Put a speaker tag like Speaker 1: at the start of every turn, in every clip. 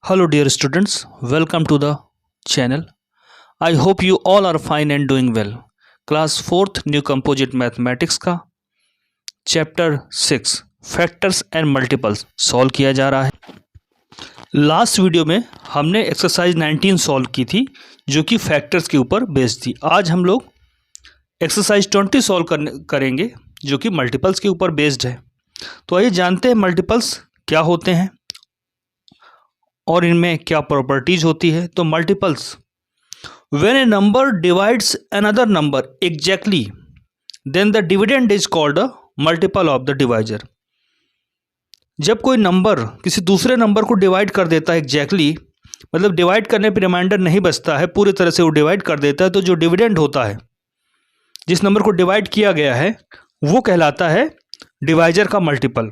Speaker 1: Hello, dear students. Welcome to the channel. I hope you all are fine and doing well. Class 4th New Composite Mathematics का chapter 6 factors and multiples solve किया जा रहा है। Last video में हमने exercise 19 solve की थी जो कि फैक्टर्स के ऊपर बेस्ड थी। आज हम लोग एक्सरसाइज 20 सॉल्व करेंगे जो कि मल्टीपल्स के ऊपर बेस्ड है। तो आइए जानते हैं मल्टीपल्स क्या होते हैं और इनमें क्या प्रॉपर्टीज होती है। तो multiples, when a number divides another number exactly then the dividend is called a multiple of the divisor. जब कोई नंबर किसी दूसरे नंबर को डिवाइड कर देता है एग्जैक्टली, मतलब डिवाइड करने पर रिमाइंडर नहीं बचता है, पूरी तरह से वो डिवाइड कर देता है, तो जो डिविडेंड होता है, जिस नंबर को डिवाइड किया गया है, वो कहलाता है डिवाइजर का मल्टीपल।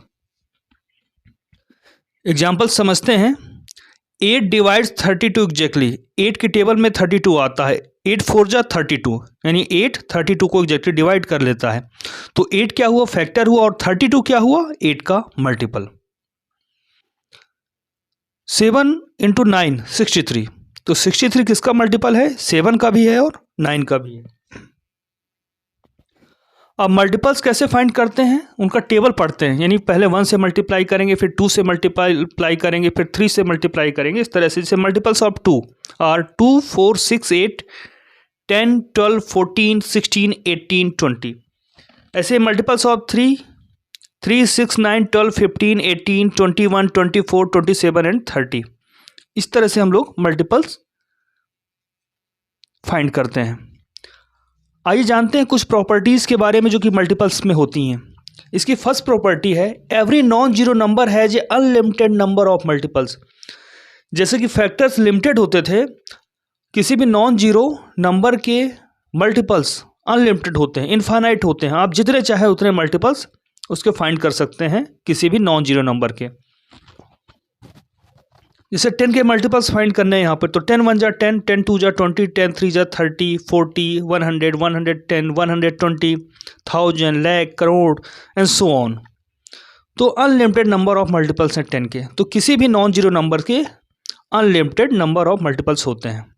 Speaker 1: एग्जाम्पल समझते हैं। 8 डिवाइड्स 32 एग्जैक्टली। 8 की टेबल में 32 आता है। 8 4 जा 32, यानी 8 32 को एग्जैक्टली डिवाइड कर लेता है। तो 8 क्या हुआ, फैक्टर हुआ, और 32 क्या हुआ, 8 का मल्टीपल। 7 इंटू 9 63। तो 63 किसका मल्टीपल है, 7 का भी है और 9 का भी है। अब मल्टीपल्स कैसे फाइंड करते हैं, उनका टेबल पढ़ते हैं, यानी पहले 1 से मल्टीप्लाई करेंगे, फिर 2 से मल्टीप्लाई करेंगे, फिर 3 से मल्टीप्लाई करेंगे, इस तरह से। जैसे मल्टीपल्स ऑफ 2 आर 2 4 6 8 10 12 14 16 18 20। ऐसे मल्टीपल्स ऑफ 3 3 6 9 12 15 18 21 24 27 एंड 30। इस तरह से हम लोग मल्टीपल्स फाइंड करते हैं। आइए जानते हैं कुछ प्रॉपर्टीज़ के बारे में जो कि मल्टीपल्स में होती हैं। इसकी फर्स्ट प्रॉपर्टी है every non zero number has a unlimited number of multiples. जैसे कि फैक्टर्स लिमिटेड होते थे, किसी भी नॉन जीरो नंबर के मल्टीपल्स अनलिमिटेड होते हैं, इनफाइनाइट होते हैं। आप जितने चाहे उतने मल्टीपल्स उसके फाइंड कर सकते हैं किसी भी नॉन जीरो नंबर के। जैसे 10 के मल्टीपल्स फाइंड करने हैं यहाँ पर, तो 10 1 जा 10, 10 2 जा 20, 10 3 जा 30, 40, 100, 110, 120, 1000, lakh, crore and so on. तो अनलिमिटेड नंबर ऑफ मल्टीपल्स हैं 10 के। तो किसी भी नॉन जीरो नंबर के अनलिमिटेड नंबर ऑफ मल्टीपल्स होते हैं।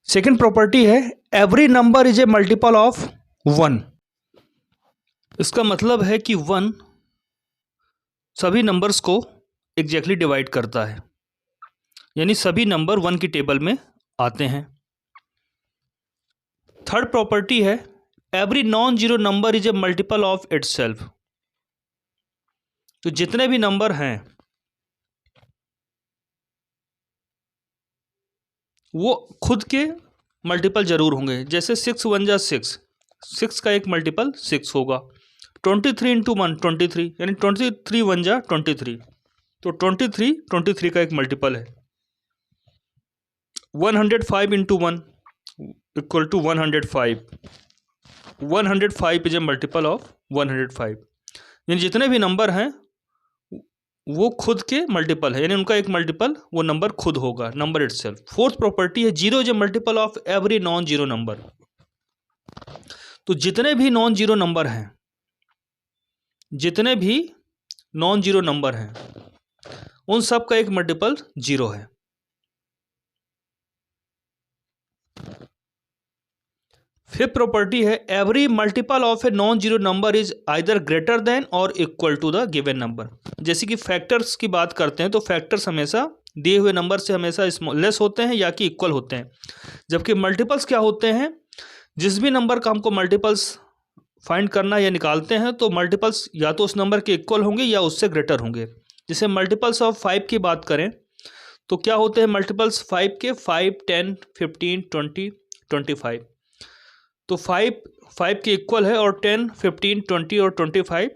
Speaker 1: सेकेंड प्रॉपर्टी है every number is a multiple of 1। इसका मतलब है कि 1 सभी नंबर्स को एग्जैक्टली डिवाइड करता है, यानी सभी नंबर 1 की टेबल में आते हैं। थर्ड प्रॉपर्टी है every non zero number is a multiple of itself. तो जितने भी नंबर हैं वो खुद के मल्टीपल जरूर होंगे। जैसे 6 1 जा 6, 6 का एक मल्टीपल 6 होगा। 23 इंटू 1 23, यानी 23 1 जा 23, तो 23 का एक मल्टीपल है। 105 into 1 equal to 105। 105 is a multiple of 105, यानी जितने भी नंबर हैं वो खुद के मल्टीपल है, यानी उनका एक मल्टीपल वो नंबर खुद होगा, नंबर इटसेल्फ। फोर्थ प्रॉपर्टी है zero is a multiple of every non zero number. तो जितने भी नॉन जीरो नंबर हैं, जितने भी नॉन जीरो नंबर हैं, उन सब का एक मल्टीपल 0 है। फिफ्थ प्रॉपर्टी है every multiple of a non zero number is either greater than और equal to the given number. जैसे कि फैक्टर्स की बात करते हैं, तो फैक्टर्स हमेशा दिए हुए नंबर से हमेशा लेस होते हैं या कि इक्वल होते हैं। जबकि मल्टीपल्स क्या होते हैं, जिस भी नंबर का हमको मल्टीपल्स फाइंड करना या निकालते हैं, तो मल्टीपल्स या तो उस नंबर के इक्वल होंगे या उससे ग्रेटर होंगे। जैसे मल्टीपल्स ऑफ 5 की बात करें तो क्या होते हैं मल्टीपल्स 5 के, 5 10 15 20 25। तो 5 के इक्वल है, और 10 15 20 और 25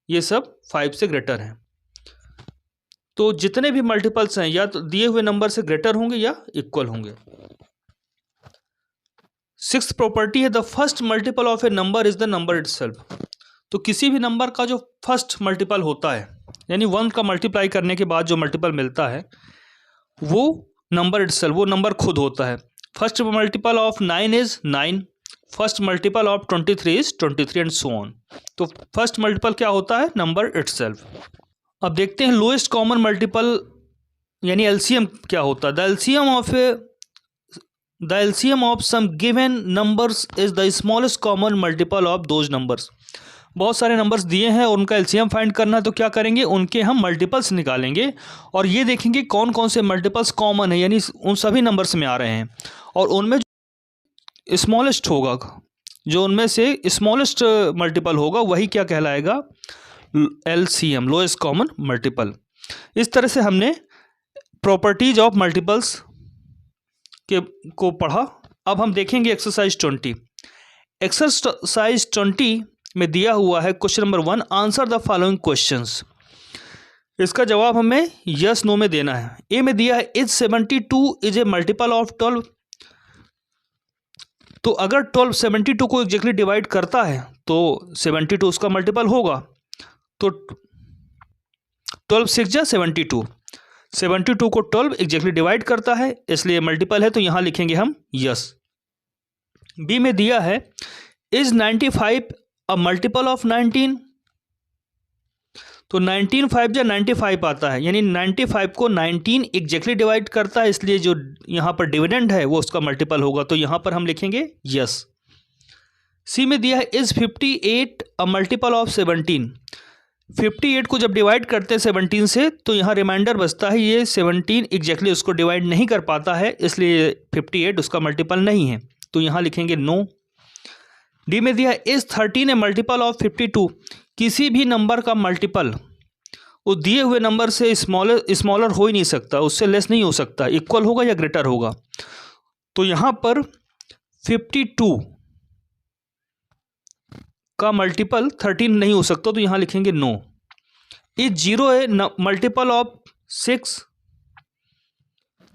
Speaker 1: ये सब 5 से ग्रेटर हैं। तो जितने भी मल्टीपल्स हैं या तो दिए हुए नंबर से ग्रेटर होंगे या इक्वल होंगे। सिक्स्थ प्रॉपर्टी है the first multiple of A number is the number itself. तो किसी भी नंबर का जो फर्स्ट मल्टीपल होता है, यानी 1 का मल्टीप्लाई करने के बाद जो मल्टीपल मिलता है, वो नंबर इटसेल्फ, वो नंबर खुद होता है। First multiple of 9 is 9, first multiple of 23 is 23 and so on. तो फर्स्ट मल्टीपल क्या होता है, नंबर इटसेल्फ। अब देखते हैं लोएस्ट कॉमन मल्टीपल यानी एलसीएम क्या होता है? The LCM of some given numbers is the smallest common multiple of those numbers. बहुत सारे नंबर्स दिए हैं और उनका एलसीएम फाइंड करना है, तो क्या करेंगे, उनके हम मल्टीपल्स निकालेंगे और ये देखेंगे कौन कौन से मल्टीपल्स कॉमन है, यानी उन सभी नंबर्स में आ रहे हैं, और उनमें स्मॉलेस्ट होगा, जो उनमें से स्मॉलेस्ट मल्टीपल होगा वही क्या कहलाएगा, एलसीएम, लोएस्ट कॉमन मल्टीपल। इस तरह से हमने प्रॉपर्टीज ऑफ मल्टीपल्स के को पढ़ा। अब हम देखेंगे एक्सरसाइज 20। एक्सरसाइज 20 में दिया हुआ है question number 1, answer the following questions. इसका जवाब हमें यस नो में देना है। ए में दिया है is 72 is a multiple of 12। तो अगर 12 72 को एग्जैक्टली डिवाइड करता है तो 72 उसका मल्टीपल होगा। तो 12 6 जा 72, 72 को 12 एग्जैक्टली डिवाइड करता है, इसलिए मल्टीपल है, तो यहां लिखेंगे हम यस। बी में दिया है इज 95 अ मल्टीपल ऑफ 19। तो 19 5 जा 95 आता है, यानी 95 को 19 एग्जैक्टली डिवाइड करता है, इसलिए जो यहाँ पर डिविडेंड है वो उसका मल्टीपल होगा, तो यहाँ पर हम लिखेंगे यस। सी में दिया है इज 58 अ मल्टीपल ऑफ 17। 58 को जब डिवाइड करते हैं 17 से तो यहाँ रिमाइंडर बचता है, ये 17 एग्जैक्टली उसको डिवाइड नहीं कर पाता है, इसलिए 58 उसका मल्टीपल नहीं है, तो यहाँ लिखेंगे नो। डी में दिया इज 13 ए मल्टीपल ऑफ 52। किसी भी नंबर का मल्टीपल वो दिए हुए नंबर से स्मॉलर हो ही नहीं सकता, उससे लेस नहीं हो सकता, इक्वल होगा या ग्रेटर होगा। तो यहाँ पर 52 का मल्टीपल 13 नहीं हो सकता, तो यहाँ लिखेंगे no. Is 0 a multiple of 6।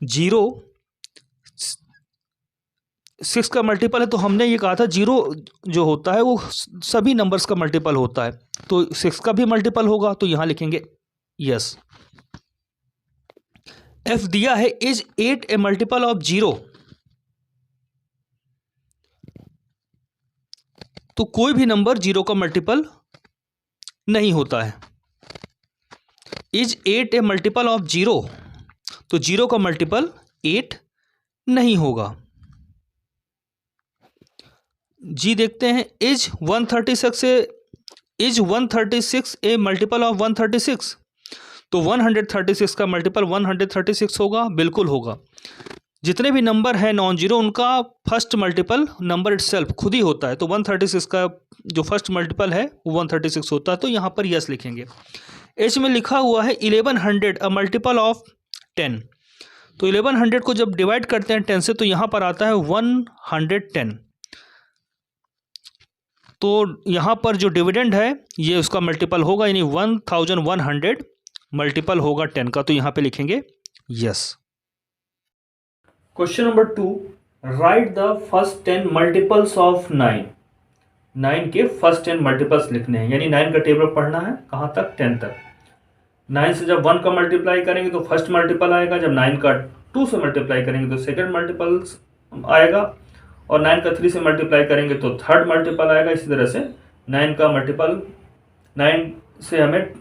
Speaker 1: 0 6 का मल्टीपल है, तो हमने ये कहा था 0 जो होता है वो सभी नंबर्स का मल्टीपल होता है, तो 6 का भी मल्टीपल होगा, तो यहाँ लिखेंगे यस। एफ दिया है इज 8 ए मल्टीपल ऑफ 0। तो कोई भी नंबर 0 का मल्टीपल नहीं होता है। इज 8 ए मल्टीपल ऑफ 0, तो 0 का मल्टीपल 8 नहीं होगा। जी देखते हैं इज 136 ए मल्टीपल ऑफ 136। तो 136 का मल्टीपल 136 होगा, बिल्कुल होगा। जितने भी नंबर हैं नॉन जीरो उनका फर्स्ट मल्टीपल नंबर इटसेल्फ खुद ही होता है, तो 136 का जो फर्स्ट मल्टीपल है वो 136 होता है, तो यहाँ पर यस लिखेंगे। एच में लिखा हुआ है 1100 अ मल्टीपल ऑफ 10। तो 1100 को जब डिवाइड करते हैं 10 से तो यहाँ पर आता है 110। तो यहाँ पर जो डिविडेंड है ये उसका मल्टीपल होगा, यानी 1100 मल्टीपल होगा 10 का, तो यहाँ पे लिखेंगे yes. Question number 2, right the first 10 multiples of 9। 9 के फर्स्ट 10 मल्टीपल्स लिखने हैं, यानी 9 का टेबल पढ़ना है, कहाँ तक, 10 तक। 9 से जब 1 का मल्टीप्लाई करेंगे तो फर्स्ट मल्टीपल आएगा, जब 9 का 2 से मल्टीप्लाई करेंगे तो सेकंड मल्टीपल्स आएगा, और 9 का 3 से मल्टीप्लाई करेंगे तो थर्ड मल्टीपल आएगा। इसी तरह से 9 का मल्टीपल 9 से हमें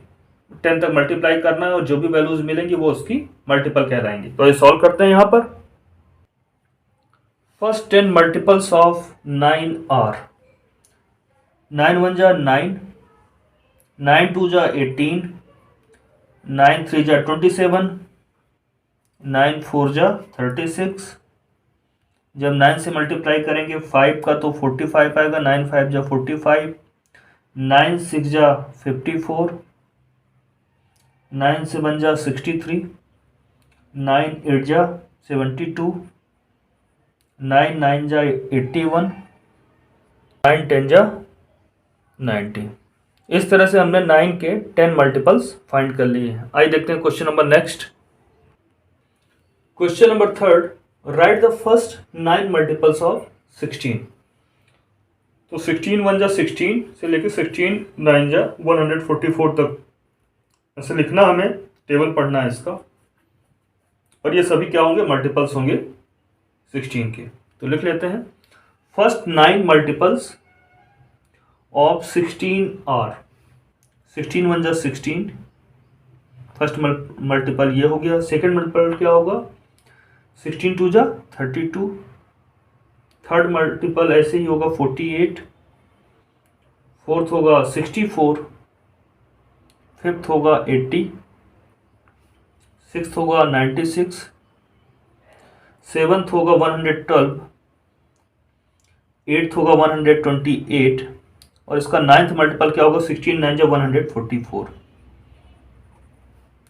Speaker 1: 10 तक मल्टीप्लाई करना है, और जो भी वैल्यूज मिलेंगी वो उसकी मल्टीपल कहलाएंगी। तो ये सॉल्व करते हैं। यहाँ पर फर्स्ट 10 मल्टीपल्स ऑफ 9 आर 9 1 जा 9, 9 2 जा 18, 9 3 जा 27, 9 4 जा 36। जब 9 से मल्टीप्लाई करेंगे 5 का तो 45 आएगा, 9 5 जा 45, 9 6 जा 54, 9 7 जा 63, 9 8 जा 72, 9 9 जा 81, 9 10 जा 90। इस तरह से हमने 9 के 10 मल्टीपल्स फाइंड कर लिए हैं। आइए देखते हैं question number next. Question number 3, right the first 9 multiples of 16। तो 16 1 जा 16 से लेकर 16 9 जा 144 तक ऐसे लिखना, हमें टेबल पढ़ना है इसका, और ये सभी क्या होंगे, मल्टीपल्स होंगे 16 के। तो लिख लेते हैं फर्स्ट 9 मल्टीपल्स ऑफ 16 आर 16 1 जा 16, फर्स्ट मल्टीपल ये हो गया। सेकेंड मल्टीपल क्या होगा, 16 टू जा 32। थर्ड मल्टीपल ऐसे ही होगा 48। फोर्थ होगा 64। फिफ्थ होगा 80। सिक्स्थ होगा 96। सेवन्थ होगा 112। एट्थ होगा 128। और इसका नाइन्थ मल्टीपल क्या होगा, 16 9 जा 144।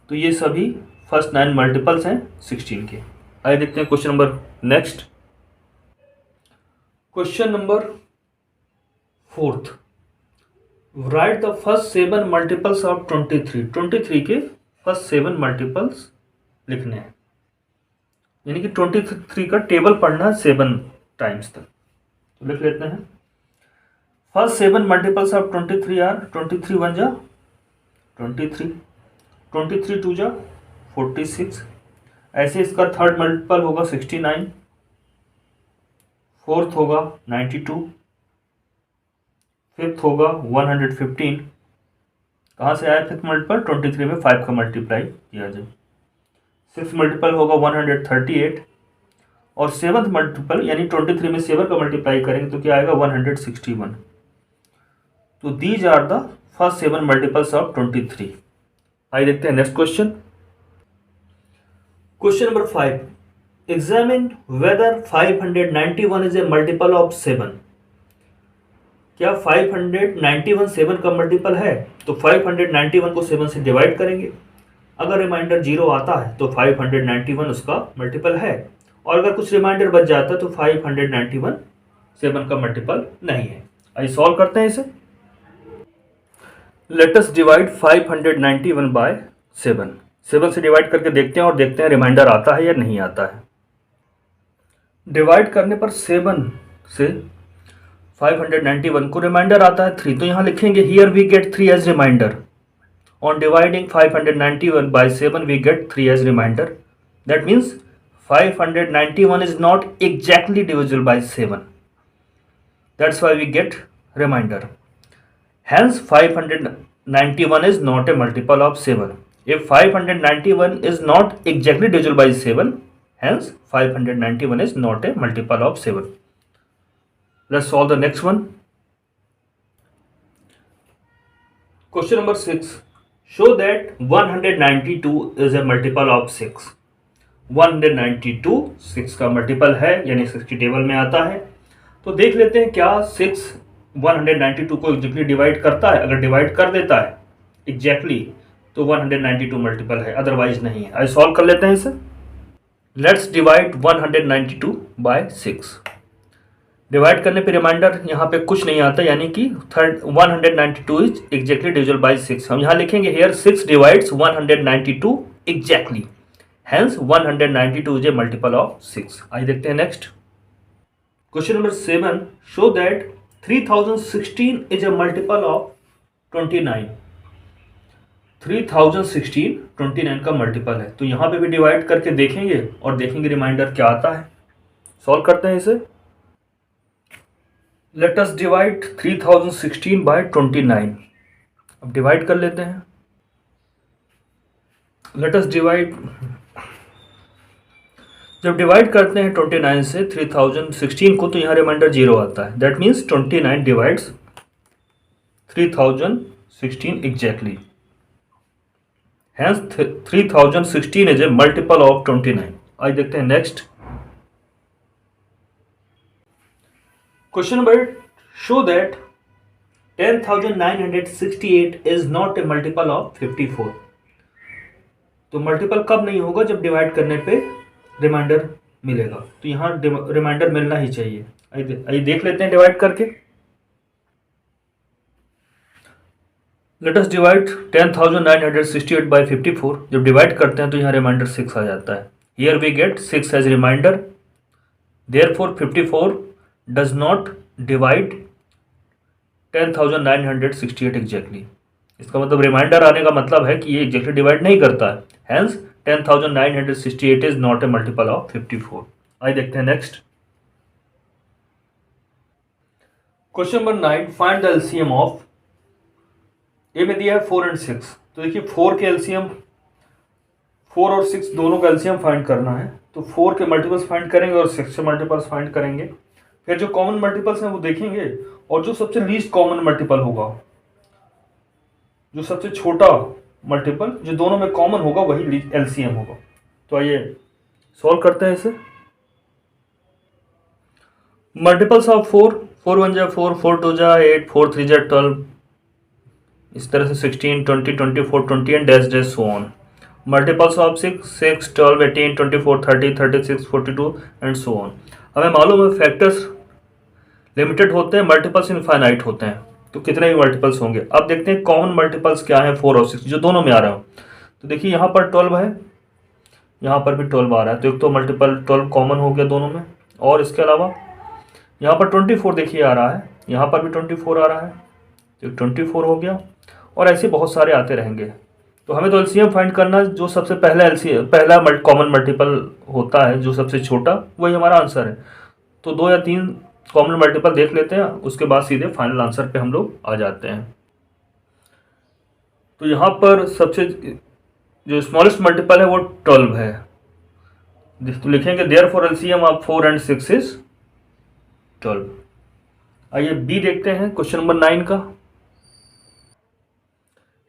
Speaker 1: तो ये सभी फर्स्ट 9 मल्टीपल्स हैं 16 के। आइए देखते हैं question number next. Question number fourth, right the first 7 multiples of 23। 23 के फर्स्ट 7 मल्टीपल्स लिखने हैं, यानी कि 23 का टेबल पढ़ना है 7 टाइम्स तक। तो लिख लेते हैं। फर्स्ट 7 मल्टीपल्स ऑफ 23 आर 23 1 जा 23, 23 2 जा 46। ऐसे इसका थर्ड मल्टीपल होगा 69। फोर्थ होगा 92। फिफ्थ होगा 115। कहाँ से आया फिफ्थ मल्टीपल, 23 में 5 का मल्टीप्लाई किया जाए। सिक्स मल्टीपल होगा 138। और सेवन्थ मल्टीपल यानी 23 में 7 का मल्टीप्लाई करेंगे तो क्या आएगा 161। तो these are the first 7 multiples of 23। आइए देखते हैं next question. Question number 5, examine whether 591 is a multiple of 7। क्या 591 7 का मल्टीपल है? तो 591 को 7 से डिवाइड करेंगे। अगर रिमाइंडर 0 आता है तो 591 उसका मल्टीपल है, और अगर कुछ रिमाइंडर बच जाता है तो 591 7 का मल्टीपल नहीं है। आइए सॉल्व करते हैं इसे। Let us divide 591 bye 7। 7 से डिवाइड करके देखते हैं और देखते हैं रिमाइंडर आता है या नहीं आता है। डिवाइड करने पर 7 से 591 को रिमाइंडर आता है 3, तो यहाँ लिखेंगे here we get 3 as reminder. On dividing 591 by 7 we get 3 as remainder. That means 591 is not exactly divisible by 7. That's why we get remainder. Hence 591 is not a multiple of 7. If 591 is not exactly divisible by 7, hence 591 is not a multiple of 7. Let's solve the next one. Question number 6. Show that 192 is a multiple of 6. 192 6 का multiple है, यानी 6 की table में आता है। तो देख लेते हैं क्या 6 192 को एग्जैक्टली डिवाइड करता है। अगर डिवाइड कर देता है एग्जैक्टली तो 192 मल्टीपल है, अदरवाइज नहीं है। आइए सॉल्व कर लेते हैं इसे। Let's divide 192 bye 6। डिवाइड करने पे रिमाइंडर यहाँ पे कुछ नहीं आता, यानी कि 192 इज एग्जैक्टली डिविजिबल बाय 6। हम यहाँ लिखेंगे here 6 divides 192 exactly, hence 192 is a multiple of 6। आइए देखते हैं next. Question number 7, show that 3016 is a multiple of 29। 3016 29 का मल्टीपल है, तो यहाँ पे भी डिवाइड करके देखेंगे और देखेंगे रिमाइंडर क्या आता है। सॉल्व करते हैं इसे। Let us divide 3016 by 29। अब डिवाइड कर लेते हैं। लेट अस डिवाइड, जब डिवाइड करते हैं 29 से 3016 को तो यहाँ रिमाइंडर 0 आता है। That means 29 divides 3016 exactly, hence 3016 is a multiple of 29। आइए देखते हैं next. Question number 8, show that 10,968 is not a multiple of 54. तो मल्टीपल कब नहीं होगा, जब डिवाइड करने पे रिमाइंडर मिलेगा। तो यहाँ रिमाइंडर मिलना ही चाहिए। आइए देख लेते हैं डिवाइड करके। Let us divide 10,968 by 54। जब डिवाइड करते हैं तो यहाँ रिमाइंडर 6 आ जाता है। Here we get 6 as reminder, therefore 54 does not divide 10,968 exactly। इसका मतलब रिमाइंडर आने का मतलब है कि ये एग्जैक्टली डिवाइड नहीं करता है, hence 10,968 is not a multiple of 54। आइए देखते हैं next. Question number 9, find the LCM of. A में दिया है 4 और 6। तो देखिए 4 के एलसीएम 4 और 6 दोनों का एलसीएम फाइंड करना है, तो 4 के मल्टीपल्स फाइंड करेंगे और 6 के मल्टीपल्स फाइंड करेंगे। फिर जो कॉमन मल्टीपल्स हैं वो देखेंगे, और जो सबसे लीस्ट कॉमन मल्टीपल होगा, जो सबसे छोटा मल्टीपल जो दोनों में कॉमन होगा, वही एलसीएम होगा। तो आइए सॉल्व करते हैं इसे। मल्टीपल्स ऑफ 4, 4 1 जा 4, 4 2 जा 8, 4 3 जा 12, इस तरह से 16 20 24 20 and dash dash so on. Multiples of 6, 6 12 18 24 30 36 42 and so on. हमें मालूम है फैक्टर्स लिमिटेड होते हैं, मल्टीपल्स इनफाइनाइट होते हैं, तो कितने भी मल्टीपल्स होंगे। अब देखते हैं कॉमन मल्टीपल्स क्या है 4 और 6 जो दोनों में आ रहा हो। तो देखिए यहाँ पर 12 है, यहाँ पर भी 12 आ रहा है, तो एक तो मल्टीपल 12 कॉमन हो गया दोनों में। और इसके अलावा यहाँ पर 24 देखिए आ रहा है, यहाँ पर भी 24 आ रहा है, तो 24 हो गया, और ऐसे बहुत सारे आते रहेंगे। तो हमें तो एलसीएम फाइंड करना है, जो सबसे पहला कॉमन मल्टीपल होता है, जो सबसे छोटा, वही हमारा आंसर है। तो 2 या 3 कॉमन मल्टीपल देख लेते हैं, उसके बाद सीधे फाइनल आंसर पे हम लोग आ जाते हैं। तो यहाँ पर सबसे जो स्मॉलेस्ट मल्टीपल है वो 12 है, तो लिखेंगे therefore LCM of 4 and 6 is 12। आइए बी देखते हैं, क्वेश्चन नंबर 9 का।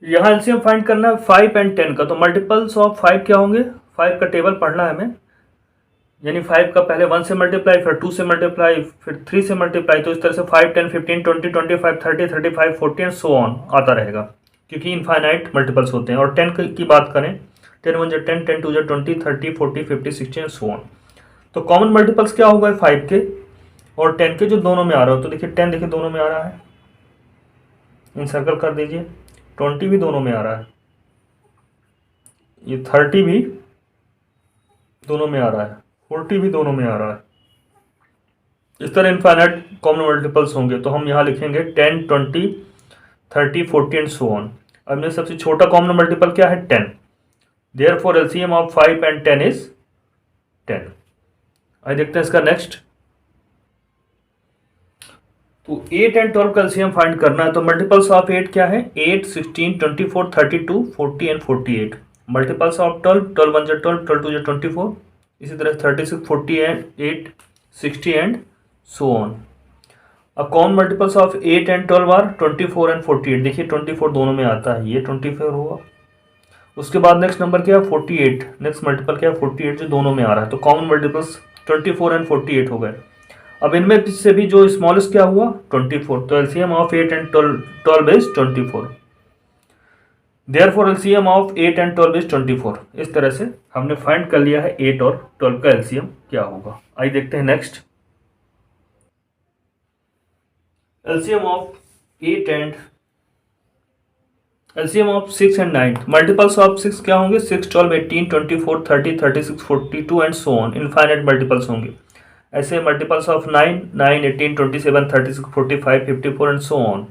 Speaker 1: यहाँ एलसीएम फाइंड करना है 5 एंड 10 का। तो मल्टीपल्स ऑफ 5 क्या होंगे, 5 का टेबल पढ़ना है हमें, यानी 5 का पहले 1 से मल्टीप्लाई, फिर 2 से मल्टीप्लाई, फिर 3 से मल्टीप्लाई, तो इस तरह से 5 10 15 20 25 30 35 40 एंड सो ऑन आता रहेगा, क्योंकि इनफाइनाइट मल्टीपल्स होते हैं। और 10 की बात करें, 10 1 10 10 2 20 30 40 50 60 एंड सो ऑन। तो कॉमन मल्टीपल्स क्या होगा 5 के और 10 के, जो दोनों में आ रहा हो। तो देखिए 10 देखिए दोनों में आ रहा है, इंसर्कल कर दीजिए। 20 भी दोनों में आ रहा है, ये 30 भी दोनों में आ रहा है, 40 भी दोनों में आ रहा है। इस तरह इनफाइनाइट कॉमन मल्टीपल्स होंगे। तो हम यहाँ लिखेंगे 10 20 30 40 एंड सो ऑन। अब में सबसे छोटा कॉमन मल्टीपल क्या है 10, therefore LCM of 5 and 10 is 10। आइए देखते हैं इसका नेक्स्ट। तो 8 एंड 12 का एलसीएम फाइंड करना है। तो मल्टीपल्स ऑफ 8 क्या है, 8 16 24 32 40 एंड 48। मल्टीपल्स ऑफ 12, 12 1 12, 12 2 24, इसी तरह 36 40 एंड 8 60 एंड सो ऑन। अब common multiples of 8 and 12 are 24 and 48। देखिए 24 दोनों में आता है, ये 24 होगा। उसके बाद नेक्स्ट नंबर क्या है 48, नेक्स्ट मल्टीपल क्या है 48 जो दोनों में आ रहा है। तो कॉमन मल्टीपल्स 24 एंड 48 हो गए। अब इनमें से भी जो स्मॉलेस्ट क्या हुआ 24, तो LCM of 8 and 12 is 24। Therefore LCM of 8 and 12 is 24। इस तरह से हमने फाइंड कर लिया है 8 और 12 का एलसीएम क्या होगा। आइए देखते हैं next. LCM of 8 and LCM of 6 and 9। Multiples of 6 क्या होंगे, 6 12 18 24 30 36 42 and so on. Infinite multiples होंगे। ऐसे multiples of 9 9 18 27 36 45 54 and so on.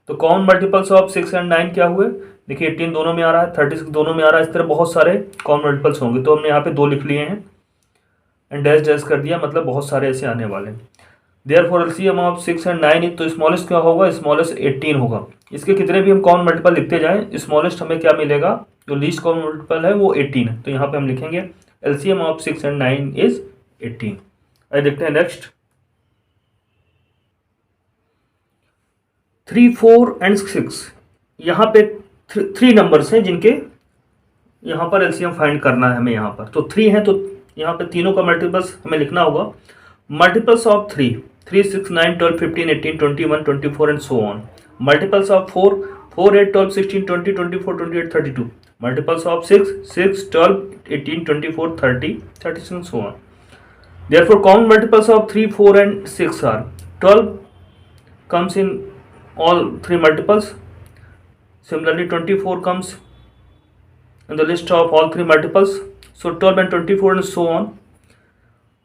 Speaker 1: तो कॉमन मल्टीपल्स ऑफ 6 एंड 9 क्या हुए, देखिए 18 दोनों में आ रहा है, 36 दोनों में आ रहा है, इस तरह बहुत सारे कॉमन मल्टीपल्स होंगे। तो हमने यहाँ पे 2 लिख लिए हैं एंड डैश डैश कर दिया, मतलब बहुत सारे ऐसे आने वाले हैं। देयरफॉर एलसीएम ऑफ 6 एंड 9 तो स्मॉलेस्ट क्या होगा, स्मॉलेस्ट 18 होगा। इसके कितने भी हम कॉमन मल्टीपल लिखते जाएं, स्मॉलेस्ट हमें क्या मिलेगा, जो लीस्ट कॉमन मल्टीपल है वो 18 है। तो यहाँ पे हम लिखेंगे एलसीएम ऑफ 6 एंड 9 इज 18। आइए देखते हैं नेक्स्ट। 3 4 एंड 6, यहाँ पे 3 नंबर्स हैं जिनके यहाँ पर एलसीएम फाइंड करना है हमें। यहाँ पर तो 3 है, तो यहाँ पे तीनों का मल्टीपल्स हमें लिखना होगा। Multiples of 3 3 6 9 12 15 18 21 24 and so on. Multiples of 4 4 8 12 16 20 24 28 32। Multiples of 6 6 12 18 24 30 36 and so on. Therefore, common multiples of 3 4 and 6 are 12 comes in all 3 multiples. Similarly, 24 comes in the list of all 3 multiples. So 12 and 24 and so on.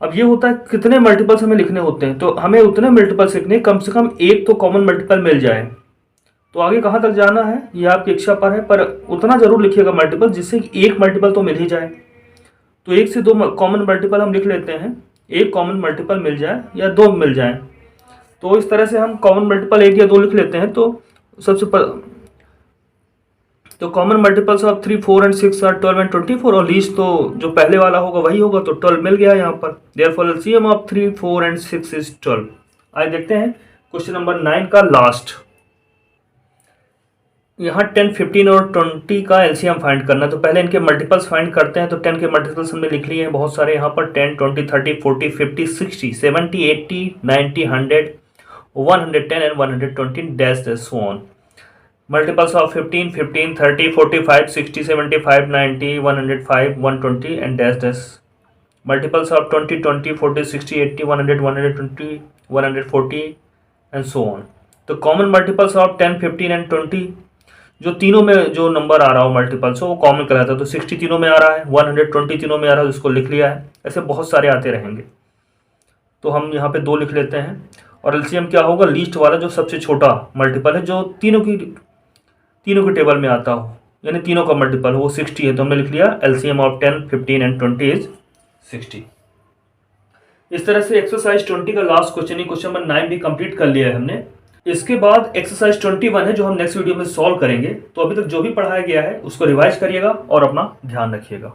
Speaker 1: अब ये होता है कितने multiples हमें लिखने होते हैं, तो हमें उतने मल्टीपल्स लिखने, कम से कम एक तो कॉमन मल्टीपल मिल जाए। तो आगे कहाँ तक जाना है ये आपकी इच्छा पर है, पर उतना जरूर लिखिएगा मल्टीपल जिससे एक मल्टीपल तो मिल ही जाए। तो 1 से 2 कॉमन मल्टीपल हम लिख लेते हैं, एक कॉमन मल्टीपल मिल जाए या 2 मिल जाए। तो इस तरह से हम कॉमन मल्टीपल 1 या 2 लिख लेते हैं। तो सबसे तो common multiples of 3, 4 and 6 are 12 and 24 और लीस्ट तो जो पहले वाला होगा वही होगा, तो 12 मिल गया यहाँ पर। Therefore LCM of 3, 4 and 6 is 12। आइए देखते हैं क्वेश्चन नंबर 9 का लास्ट। यहाँ 10, 15 और 20 का एलसीएम फाइंड करना है। तो पहले इनके मल्टीपल्स फाइंड करते हैं। तो 10 के मल्टीपल्स हमने लिख लिए हैं बहुत सारे यहाँ पर, 10, 20, 30, 40, 50, 60, 70, 80, 90, 100, 110 and 120 dash dash so on. Multiples of 15, 15, 30, 45, 60, 75, 90, 105, 120 and dash dash. Multiples of 20, 20, 40, 60, 80, 100, 120, 140 and so on. तो कॉमन मल्टीपल्स ऑफ 10, 15 एंड 20 जो तीनों में जो नंबर आ रहा हो मल्टीपल्स वो कॉमन कहलाता है। तो 60 तीनों में आ रहा है, 120 तीनों में आ रहा है, जिसको लिख लिया है। ऐसे बहुत सारे आते रहेंगे, तो हम यहाँ पे 2 लिख लेते हैं। और एलसीएम क्या होगा, लीस्ट वाला जो सबसे छोटा मल्टीपल है जो तीनों के टेबल में आता हो, यानी तीनों का मल्टीपल हो, वो 60 है। तो हमने लिख लिया एलसीएम ऑफ 10, 15 एंड 20 इज 60। इस तरह से एक्सरसाइज 20 का लास्ट क्वेश्चन, क्वेश्चन नंबर 9 भी कंप्लीट कर लिया है हमने। इसके बाद एक्सरसाइज 21 है जो हम नेक्स्ट वीडियो में सॉल्व करेंगे। तो अभी तक जो भी पढ़ाया गया है उसको रिवाइज करिएगा और अपना ध्यान रखिएगा।